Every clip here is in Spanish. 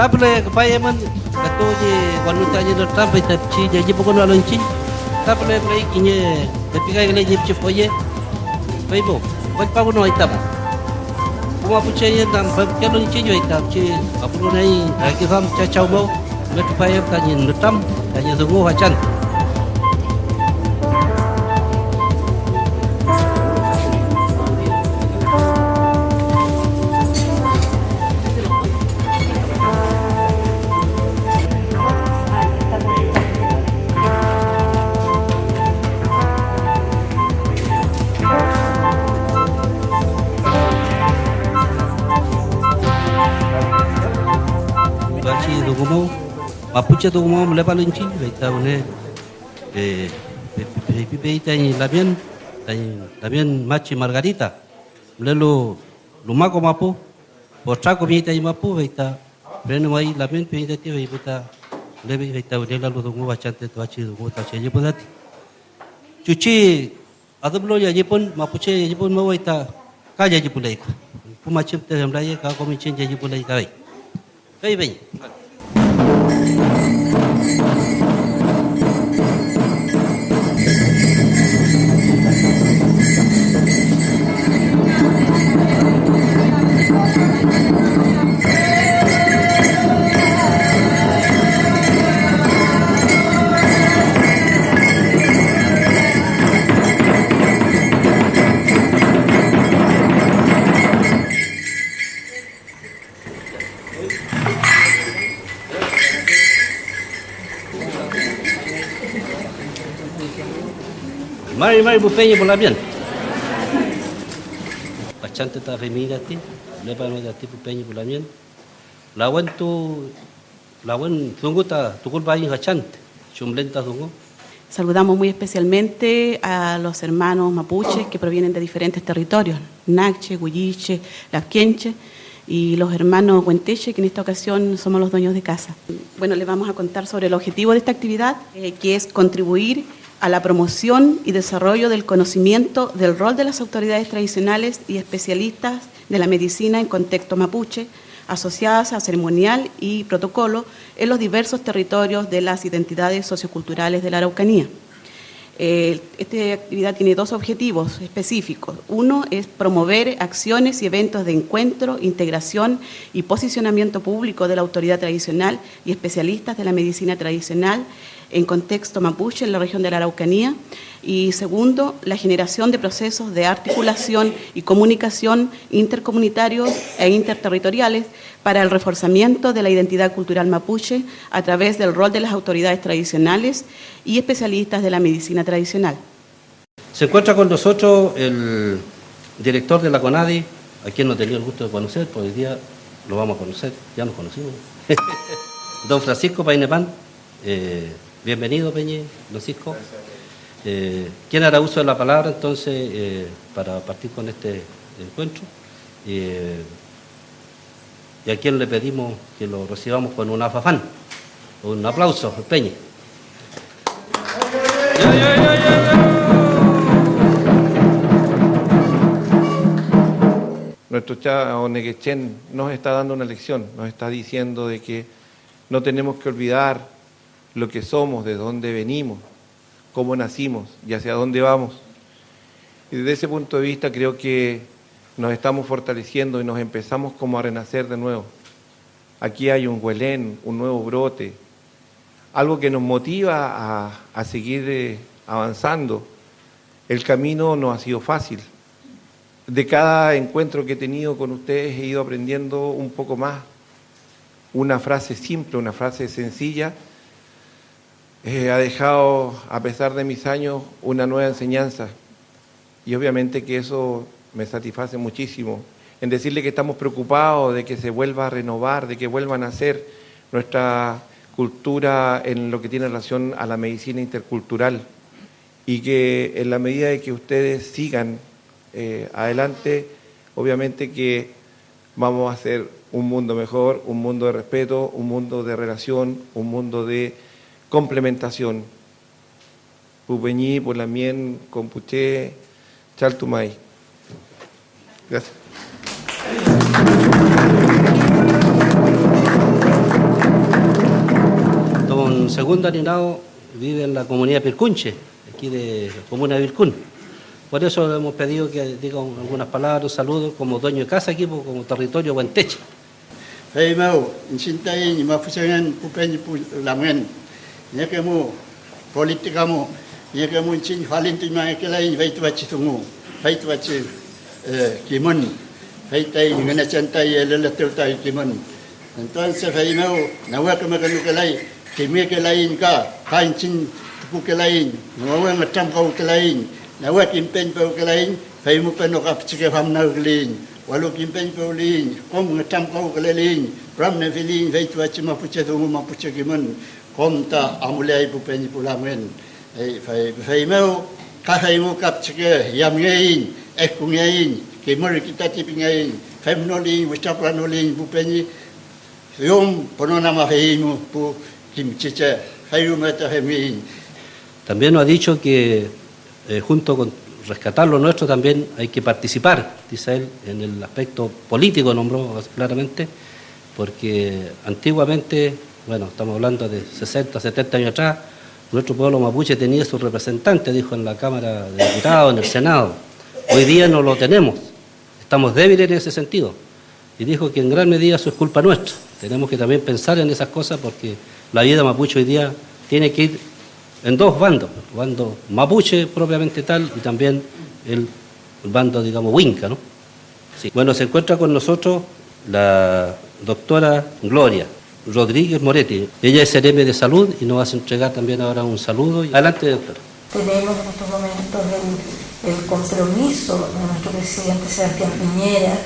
Tapos kepaya man kato je wanita je dortam pai tapchi je pokon alonchi. Tapos pai kinye tapi kai le je chifoye. Pai bo. Pai pa no itam. Kuma puche ye tam pai alonchi jo itam chi apulo nai ki sam cha chau bo. Le kepaya ta je dortam ta je sungu hacan. Mapuche tu mau mulai paling cing, kita mana tanya lamian maci margarita, lalu rumah ko mapu, porta ko tanya mapu, kita pernah mai lamian tanya kita lebih kita lalu tunggu wacan tu waci tunggu tak saja pun hati. Cuci atau belum jadi pun mapuche jadi pun mau kita kaya jadi pun lagi, pun macam tu yang lain kau mungkin jadi pun lagi kau, kau ini. Mari bufenya bola bien. Bacante ta femina ti, lepas dati bufenya bola bien. Lawan tunggu ta tukul bayi bacante, chumlenta tunggu. Saludamos muy especialmente a los hermanos mapuches que provienen de diferentes territorios, Nache, Huilliche, Laquienche, y los hermanos Huenteche, que en esta ocasión somos los dueños de casa. Bueno, les vamos a contar sobre el objetivo de esta actividad, que es contribuir a la promoción y desarrollo del conocimiento del rol de las autoridades tradicionales y especialistas de la medicina en contexto mapuche, asociadas a ceremonial y protocolo en los diversos territorios de las identidades socioculturales de la Araucanía. Esta actividad tiene dos objetivos específicos. Uno es promover acciones y eventos de encuentro, integración y posicionamiento público de la autoridad tradicional y especialistas de la medicina tradicional en contexto mapuche en la región de la Araucanía. Y segundo, la generación de procesos de articulación y comunicación intercomunitarios e interterritoriales para el reforzamiento de la identidad cultural mapuche a través del rol de las autoridades tradicionales y especialistas de la medicina tradicional. Se encuentra con nosotros el director de la CONADI, a quien no tenía el gusto de conocer, pues hoy día lo vamos a conocer, ya nos conocimos. Don Francisco Painepan, bienvenido Peñe, Francisco. ¿Quién hará uso de la palabra entonces para partir con este encuentro? Y a quien le pedimos que lo recibamos con un afafán, un aplauso, Peñe. Nuestro Chao Neguechen nos está dando una lección, nos está diciendo de que no tenemos que olvidar lo que somos, de dónde venimos, cómo nacimos y hacia dónde vamos. Y desde ese punto de vista creo que nos estamos fortaleciendo y nos empezamos como a renacer de nuevo. Aquí hay un huelén, un nuevo brote, algo que nos motiva a seguir avanzando. El camino no ha sido fácil. De cada encuentro que he tenido con ustedes he ido aprendiendo un poco más. Una frase simple, una frase sencilla, ha dejado, a pesar de mis años, una nueva enseñanza. Y obviamente que eso me satisface muchísimo, en decirle que estamos preocupados de que se vuelva a renovar, de que vuelvan a nacer nuestra cultura en lo que tiene relación a la medicina intercultural, y que en la medida de que ustedes sigan adelante, obviamente que vamos a hacer un mundo mejor, un mundo de respeto, un mundo de relación, un mundo de complementación. Pupeñí, Pulamien, Compuché, Chaltumay. Gracias. don Segundo Aninao vive en la comunidad Pircunche, aquí de la comuna de Vilcún. Por eso le hemos pedido que diga algunas palabras, saludos, como dueño de casa aquí, como territorio Huenteche. Feimau, incintai ni mafusangan pupen lamen. Nya kamu politik kamu, nya kamu incin valentin mai kelain vaitu baci tungu, vaitu baci kimun, vaitai ngana cantai leletul tai kimun. Entonces feimau, nawa kemakan kelai, kimi kelain ka, kancin tuku kelain, nawa ngacam kau kelain, nawa kimpen kau kelain, feimu penokap cike famna kelain. Walau kimpen paulin, kom ngetam kau kelelin, pram nevilin, veitu aci mapuche tungu mapuche kimun, kom ta amulai pupen pulamen. Fai mau, kahai mu kap cike yam ngain, kung ngain, kimur kita tipi ngain, fai menolin, wicap lanolin pupen, yom ponona mahaimu pu kim cice, fai rumata hemin. También nos ha dicho que junto con rescatar lo nuestro también hay que participar, dice él, en el aspecto político, nombró claramente, porque antiguamente, bueno, estamos hablando de 60, 70 años atrás, nuestro pueblo mapuche tenía su representante, dijo, en la Cámara de Diputados, en el Senado. Hoy día no lo tenemos, estamos débiles en ese sentido. Y dijo que en gran medida eso es culpa nuestra. Tenemos que también pensar en esas cosas porque la vida mapuche hoy día tiene que ir en dos bandos, el bando mapuche propiamente tal y también el bando, digamos, huinca, ¿no? Sí. Bueno, se encuentra con nosotros la doctora Gloria Rodríguez Moretti. Ella es CRM de Salud y nos va a entregar también ahora un saludo. Adelante, doctora. Tenemos en estos momentos el compromiso de nuestro presidente Sebastián Piñera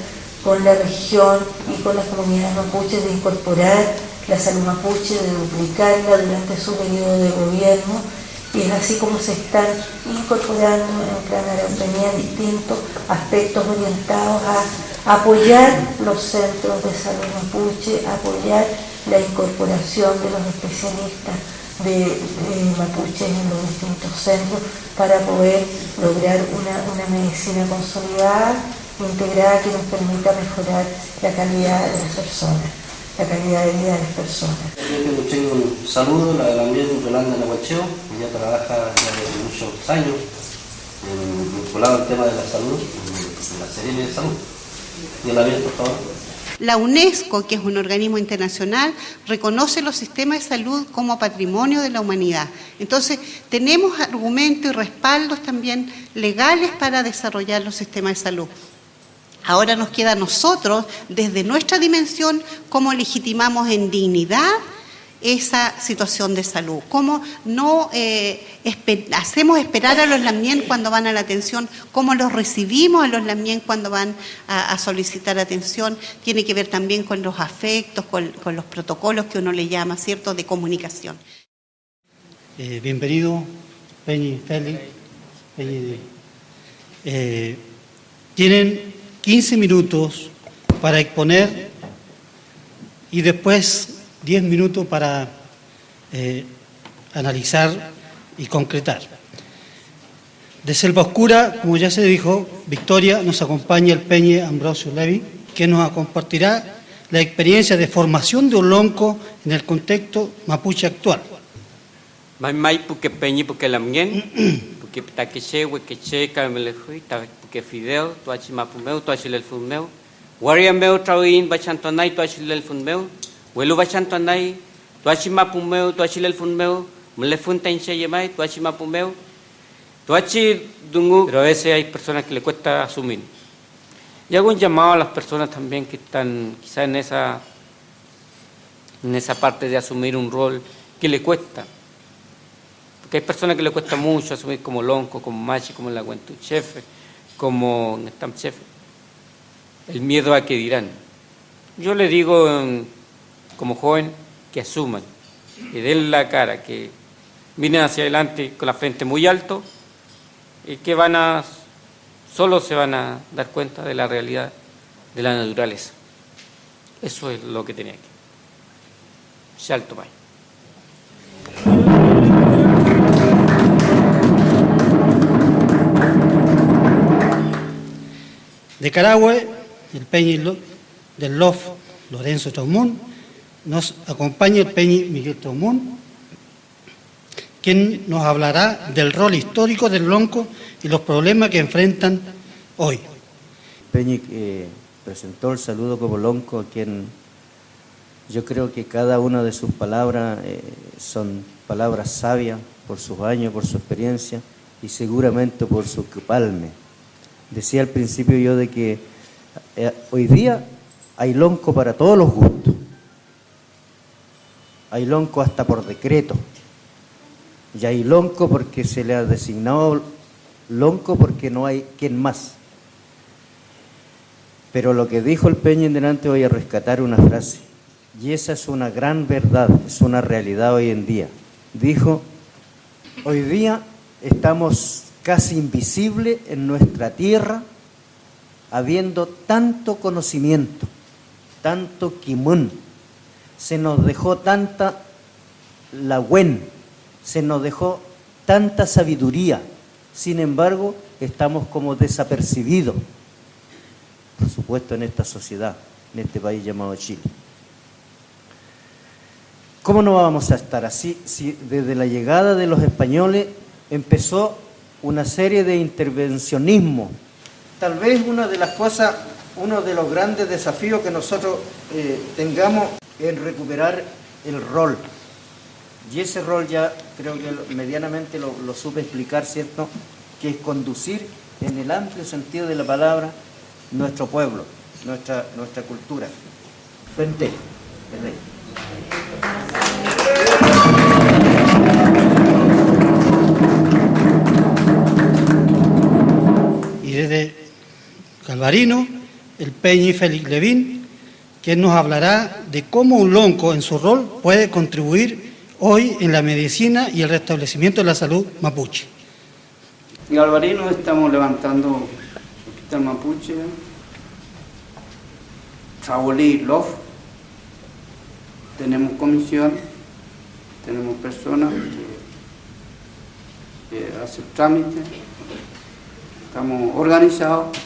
con la región y con las comunidades mapuches de incorporar la salud mapuche, de duplicarla durante su periodo de gobierno, y es así como se están incorporando en el plan Araucanía distintos aspectos orientados a apoyar los centros de salud mapuche, apoyar la incorporación de los especialistas de mapuches en los distintos centros para poder lograr una medicina consolidada, integrada, que nos permita mejorar la calidad de las personas, la calidad de vida de las personas. Un saludo, la también Yolanda Nahuacheo, ella trabaja ya desde muchos años vinculado al tema de la salud, en la CRM de Salud. Y la bien, por favor. La UNESCO, que es un organismo internacional, reconoce los sistemas de salud como patrimonio de la humanidad. Entonces, tenemos argumentos y respaldos también legales para desarrollar los sistemas de salud. Ahora nos queda a nosotros, desde nuestra dimensión, cómo legitimamos en dignidad esa situación de salud, cómo no hacemos esperar a los lamien cuando van a la atención, cómo los recibimos a los lamien cuando van a solicitar atención. Tiene que ver también con los afectos, con los protocolos que uno le llama, ¿cierto?, de comunicación. Bienvenido, Peñi, Félix. Tienen 15 minutos para exponer y después 10 minutos para analizar y concretar. De Selva Oscura, como ya se dijo, Victoria, nos acompaña el Peñe Ambrosio Levi, que nos compartirá la experiencia de formación de Olonco en el contexto mapuche actual. Mai porque Peñi porque lamien, porque taqueche, huequeche, camelefui, porque fidel, tuachi mapumeu, tuachi el funmeu, guariameu trauin, bachantonai, tuachi el funmeu, huelu bachantonai, tuachi mapumeu, tuachi el funmeu, melefun tenche yemai, tuachi mapumeu, tuachi dungu. Pero a veces hay personas que le cuesta asumir. Y hago un llamado a las personas también que están quizá en esa parte de asumir un rol que le cuesta. Porque hay personas que le cuesta mucho asumir como Lonco, como Machi, como la Juventud Chefe, como Nestam Chefe. El miedo a que dirán. Yo le digo como joven que asuman, que den la cara, que vienen hacia adelante con la frente muy alto y que solo se van a dar cuenta de la realidad de la naturaleza. Eso es lo que tenía aquí. Salto May. De Carahue, el Peñi del LOF Lorenzo Traumón, nos acompaña el Peñi Miguel Traumón, quien nos hablará del rol histórico del lonco y los problemas que enfrentan hoy. Peñi presentó el saludo como lonco, a quien yo creo que cada una de sus palabras son palabras sabias por sus años, por su experiencia y seguramente por su palme. Decía al principio yo de que hoy día hay lonco para todos los gustos. Hay lonco hasta por decreto. Y hay lonco porque se le ha designado lonco porque no hay quien más. Pero lo que dijo el Peñi en delante, voy a rescatar una frase. Y esa es una gran verdad, es una realidad hoy en día. Dijo, hoy día estamos casi invisibles en nuestra tierra, habiendo tanto conocimiento, tanto quimón, se nos dejó tanta lagüen, se nos dejó tanta sabiduría, sin embargo, estamos como desapercibidos, por supuesto, en esta sociedad, en este país llamado Chile. ¿Cómo no vamos a estar así si desde la llegada de los españoles empezó una serie de intervencionismo? Tal vez una de las cosas, uno de los grandes desafíos que nosotros tengamos es recuperar el rol. Y ese rol ya creo que medianamente lo supe explicar, ¿cierto? Que es conducir en el amplio sentido de la palabra nuestro pueblo, nuestra cultura. Frente, el rey. Y desde Galvarino, el Peñi Félix Levín, quien nos hablará de cómo un lonco en su rol puede contribuir hoy en la medicina y el restablecimiento de la salud mapuche. En Galvarino estamos levantando el Hospital Mapuche, Travolí, Love. Tenemos comisión, tenemos personas que hacen trámites, estamos organizados.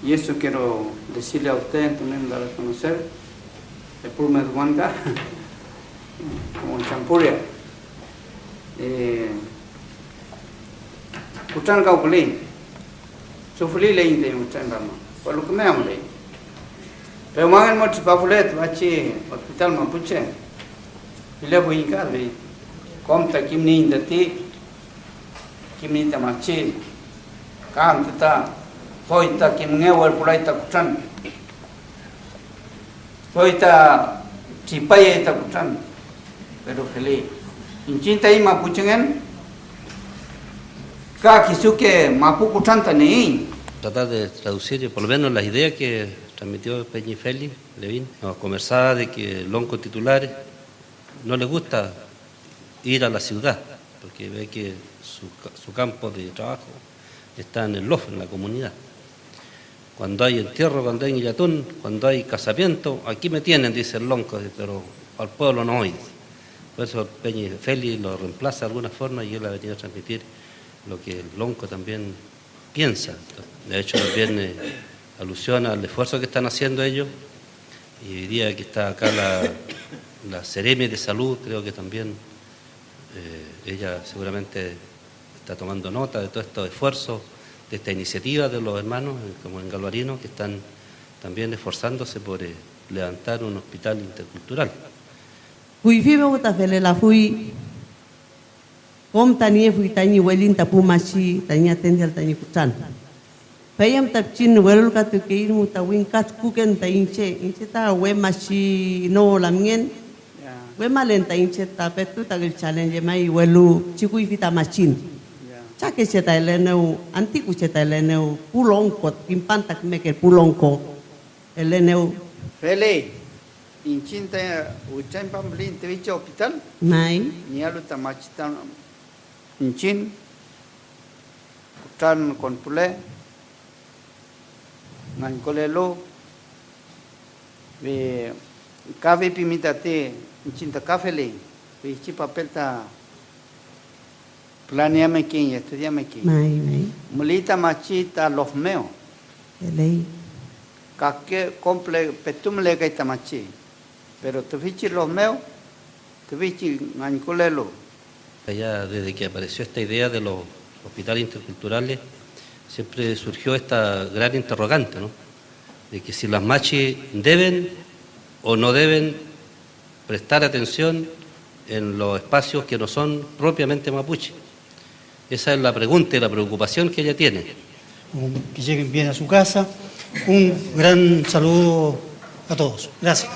Y eso quiero decirle a ustedes también, dar a conocer, el Pulme de Huanca, como en Champuria. Kuchan Kaukuli, Sufuli Lane de Muchan Rama, por lo que me amo ley. Pero mangan mucho papulet, machi, hospital Mapuche, y le voy a indicar, comta Kimni de ti, Kimni de machi, canta, Poita Kimneo, el Pulaita Kuchan, Poita Chipaya Kuchan, pero feliz. Inchinta y Mapuchengen, Kakisuke Mapu Kuchan Tani. Tratar de traducir por lo menos las ideas que transmitió Peñi Félix Levín. Nos conversaba de que el lonco titulares no le gusta ir a la ciudad, porque ve que su campo de trabajo está en el LOF, en la comunidad. Cuando hay entierro, cuando hay guillatún, cuando hay casamiento, aquí me tienen, dice el lonco, pero al pueblo no oye. Por eso Peñi Félix lo reemplaza de alguna forma y él ha venido a transmitir lo que el lonco también piensa. De hecho, también alusión al esfuerzo que están haciendo ellos. Y hoy día que está acá la Seremi de Salud, creo que también ella seguramente está tomando nota de todos estos esfuerzos, de esta iniciativa de los hermanos, como en Galvarino, que están también esforzándose por levantar un hospital intercultural. Fui vive uta vele la fui kom tani fui tani welin tapu machi tani atendel tani kutan payam tapchin welul ka tu keir muta win kat kuken ta inche ta we machi no lamien we malen ta inche ta petu ta gel challenge mai welu chikui vita machin cha que se ta eleneu antiku se ta eleneu pulonko impanta me que pulonko eleneu Fele Inchinta Uchan Pamblin te vicho hospital. mai Ni alu tamachitan Inchin Kutan con pule Ngan kolelo Ve Kave pimitate Inchinta kafele Ve chi papel ta Planeame quien estudiame quien mai Mulita machita los meo elei Kake komple petumle kaita machi pero te fichi los meos, te fichi ganicolelo. Ya desde que apareció esta idea de los hospitales interculturales, siempre surgió esta gran interrogante, ¿no? De que si las machis deben o no deben prestar atención en los espacios que no son propiamente mapuche. Esa es la pregunta y la preocupación que ella tiene. Que lleguen bien a su casa. Un gran saludo a todos. Gracias.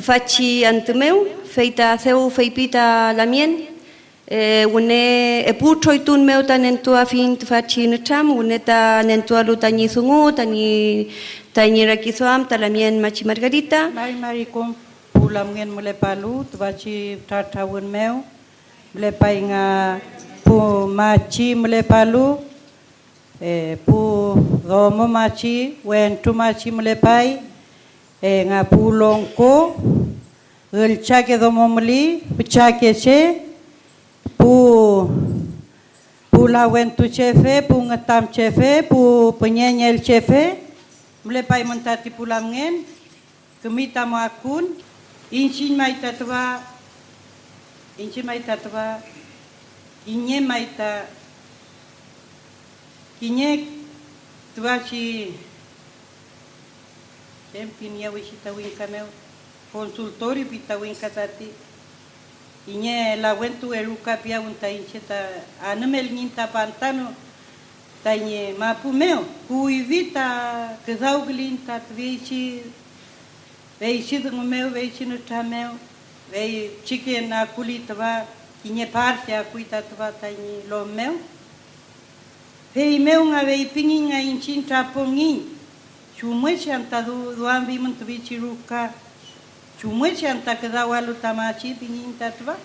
Faci antumeu, feita seu feipita lamien, une eputro itun meu tan entua fin faci nutam, une ta nentua lutani sungu, tani rakisoam, talamien machi Margarita. Mari kum pulam ngien mule palu, faci tartawun meu, mule painga pu machi mule palu, pu romo machi, wen tu machi mule pai, nga pulongko, el chaque domomli, chaque che, pu la wentu chefe, pu ngatam chefe, pu penyenye el chefe, mle pai montati pulam ngen, kemita mo akun, inchin maita twa, inye maita, kinye twa chi Pinia wishita winka meu, consultorio pita winka tati. Iñe la wentu eruka pia unta incheta anemel ninta pantano tañe mapu meu, kuivita kedau glinta tveichi do meu veichi no tameu, vei chique na kulita va iñe parte a kuita tva tañe lo meu. Vei meu nga vei pinginga inchinta pongi. Chumweche anta duambi muntubichi ruka. Chumweche anta kedawalu tamachi pinginta tva.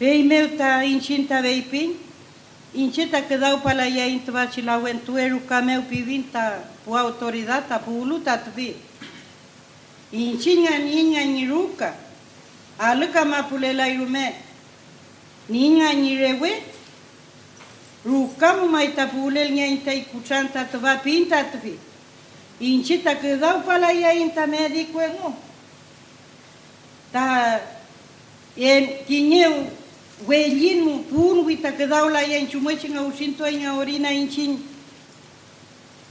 Vei meuta inchinta veipin. Incheta kedau pala ya intva chila wentu eruka meu pivinta pu autoridad pu uluta tvi. Inchinga niña niruka. Aluka mapulela irume. Niña nirewe. Rukamu maita pulel nya inta ikuchanta tva pinta tvi. Inchita kedau pala ya inta medico engo. Ta en kinyeu welinu pun wita kedau la ya inchumechi nga usinto nya orina inchin.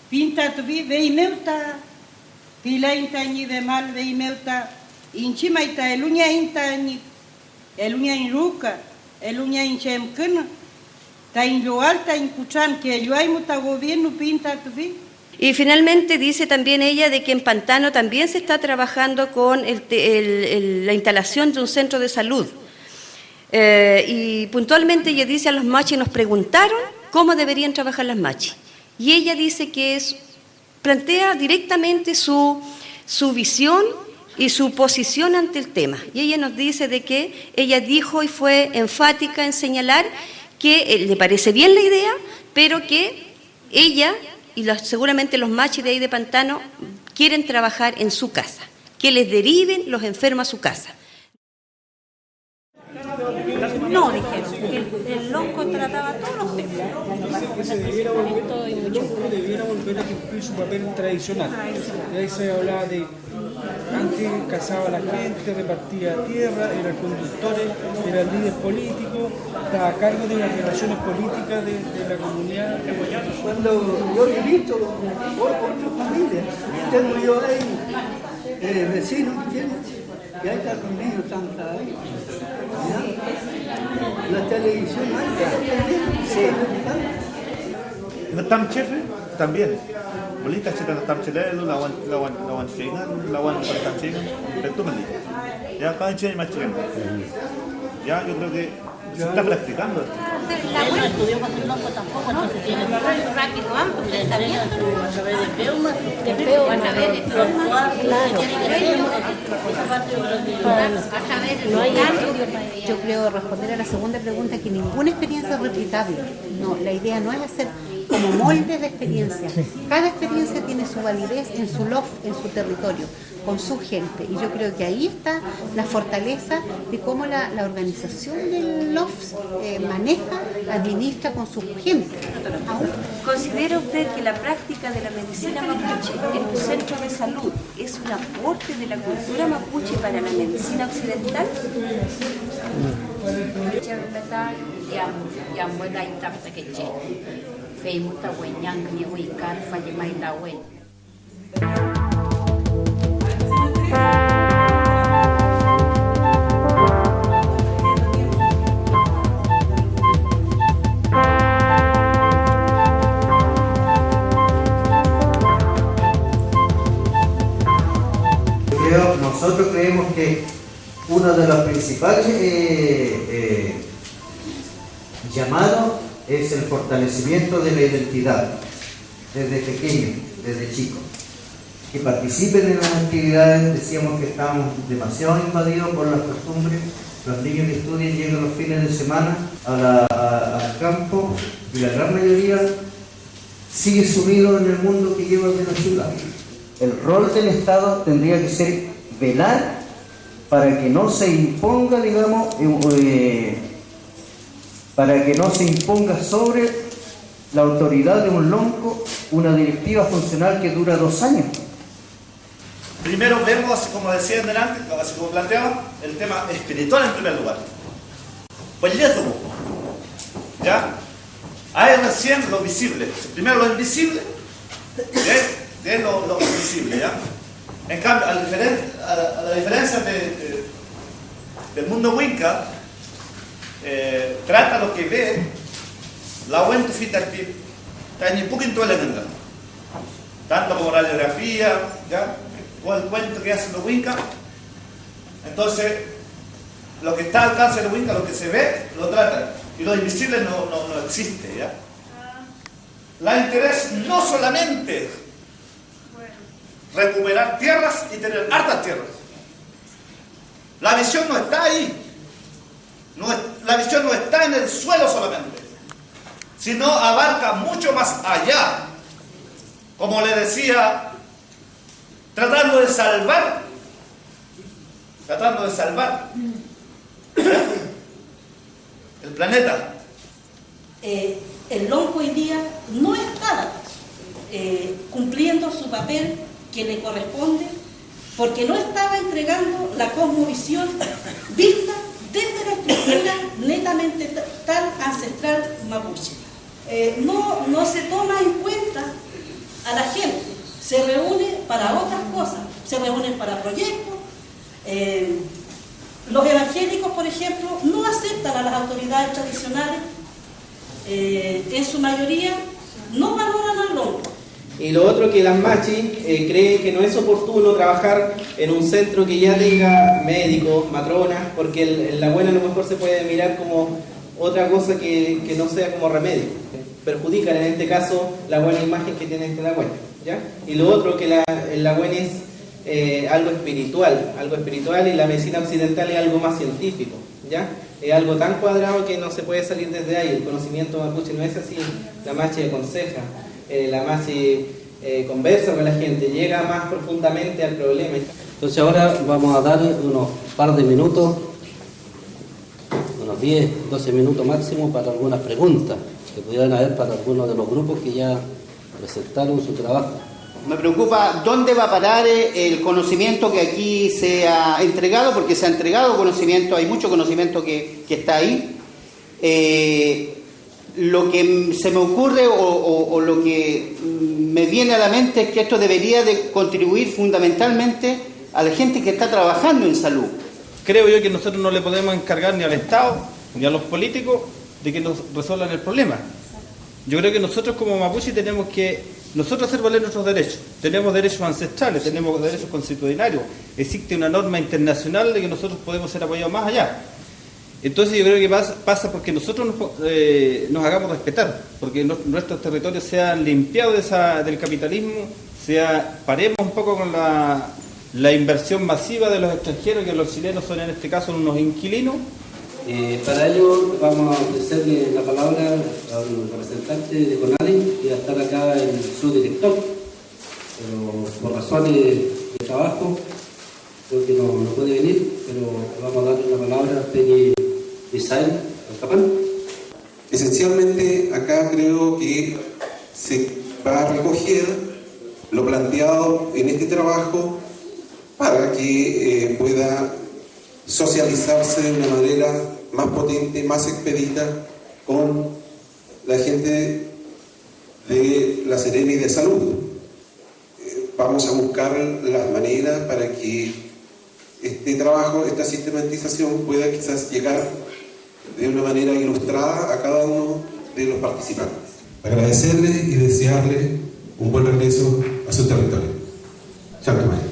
Pinta tvi vei meuta. Pila inta ni de mal vei meuta. Inchi maita elunya inta ni elunya iruka, elunya inchemkena. Y finalmente dice también ella de que en Pantano también se está trabajando con la instalación de un centro de salud. Y puntualmente ella dice a los machis, nos preguntaron cómo deberían trabajar las machis. Y ella dice que plantea directamente su visión y su posición ante el tema. Y ella nos dice de que ella dijo y fue enfática en señalar que le parece bien la idea, pero que ella y seguramente los machis de ahí de Pantano quieren trabajar en su casa, que les deriven los enfermos a su casa. No, dijeron, que el lonco trataba todos los temas. Se debiera volver a cumplir su papel tradicional. Y ahí se hablaba de antes cazaba a la gente, repartía tierra, era el conductor, era el líder político, estaba a cargo de las relaciones políticas de la comunidad. Cuando yo he visto otras familias, tengo yo ahí vecinos, ¿entiendes? Y ahí está con niños, están ahí. La televisión Natam chefe también. Bolita chita natam chelelo, lawan chingan, lawan natam chingan, itu meli. Ya kan chingan más chingan. Ya yo creo que se está practicando. La abuela estudió con su loco tampoco, entonces tiene un rápido amplio, le sabía a través de Peuma, a través de Peuma, No hay yo creo responder a la segunda pregunta que ninguna experiencia es replicable. No, la idea no es hacer como moldes de experiencia. Cada experiencia tiene su validez en su LOF, en su territorio, con su gente. Y yo creo que ahí está la fortaleza de cómo la organización del LOF maneja, administra con su gente. ¿Considera usted que la práctica de la medicina mapuche en un centro de salud es un aporte de la cultura mapuche para la medicina occidental? Nosotros creemos que uno de los principales llamados es el fortalecimiento de la identidad desde pequeños, desde chicos. Que participen en las actividades. Decíamos que estamos demasiado invadidos por las costumbres. Los niños que estudian llegan los fines de semana al campo y la gran mayoría sigue sumido en el mundo que lleva de la ciudad. El rol del Estado tendría que ser velar para que no se imponga, digamos, para que no se imponga sobre la autoridad de un lonco una directiva funcional que dura 2 años. Primero vemos, como decía en delante, así como planteaba, el tema espiritual en primer lugar. Pues ¿ya? Hay recién lo visible. Primero lo invisible, de lo visible, ¿ya? En cambio, a la diferencia del mundo Winca, trata lo que ve la buen tufita tiene un poquito de la tanto como radiografía, ¿ya? O el cuento que hacen los Winca. Entonces, lo que está al alcance de los Winca, lo que se ve, lo tratan. Y lo invisible no existe, ¿ya? La interés no solamente recuperar tierras y tener hartas tierras. La visión no está ahí. La visión no está en el suelo solamente, sino abarca mucho más allá. Como le decía, tratando de salvar el planeta. El lonco hoy día no está cumpliendo su papel que le corresponde, porque no estaba entregando la cosmovisión vista desde la estructura netamente tal ancestral mapuche. No se toma en cuenta a la gente, se reúne para otras cosas, se reúnen para proyectos. Los evangélicos, por ejemplo, no aceptan a las autoridades tradicionales, en su mayoría no valoran al lonco. Y lo otro, que las machis creen que no es oportuno trabajar en un centro que ya tenga médicos, matronas, porque la buena a lo mejor se puede mirar como otra cosa que no sea como remedio. Perjudican en este caso la buena imagen que tiene la buena, ¿ya? Y lo otro, que la buena es algo espiritual, y la medicina occidental es algo más científico, ¿ya? Es algo tan cuadrado que no se puede salir desde ahí. El conocimiento mapuche no es así. La machi aconseja, la machi conversa con la gente, llega más profundamente al problema. Entonces ahora vamos a dar unos par de minutos, unos 10, 12 minutos máximo para algunas preguntas que pudieran haber para algunos de los grupos que ya presentaron su trabajo. Me preocupa dónde va a parar el conocimiento que aquí se ha entregado, porque se ha entregado conocimiento, hay mucho conocimiento que está ahí. Lo que se me ocurre o lo que me viene a la mente es que esto debería de contribuir fundamentalmente a la gente que está trabajando en salud. Creo yo que nosotros no le podemos encargar ni al Estado ni a los políticos de que nos resuelvan el problema. Yo creo que nosotros como mapuche tenemos que hacer valer nuestros derechos. Tenemos derechos ancestrales, tenemos derechos constitucionarios. Existe una norma internacional de que nosotros podemos ser apoyados más allá. Entonces yo creo que pasa porque nosotros nos hagamos respetar, porque nuestros territorios sean limpiados del capitalismo, paremos un poco con la inversión masiva de los extranjeros, que los chilenos son en este caso unos inquilinos, Para ello vamos a ofrecerle la palabra a un representante de CONADE que va a estar acá en su director, pero por razones de trabajo creo que no puede venir, pero vamos a darle la palabra a Peña Isael Alcapán. Esencialmente acá creo que se va a recoger lo planteado en este trabajo para que pueda socializarse de una manera más potente, más expedita con la gente de la Seremi de Salud. Vamos a buscar las maneras para que este trabajo, esta sistematización pueda quizás llegar de una manera ilustrada a cada uno de los participantes. Agradecerles y desearles un buen regreso a su territorio. Chao, hermano.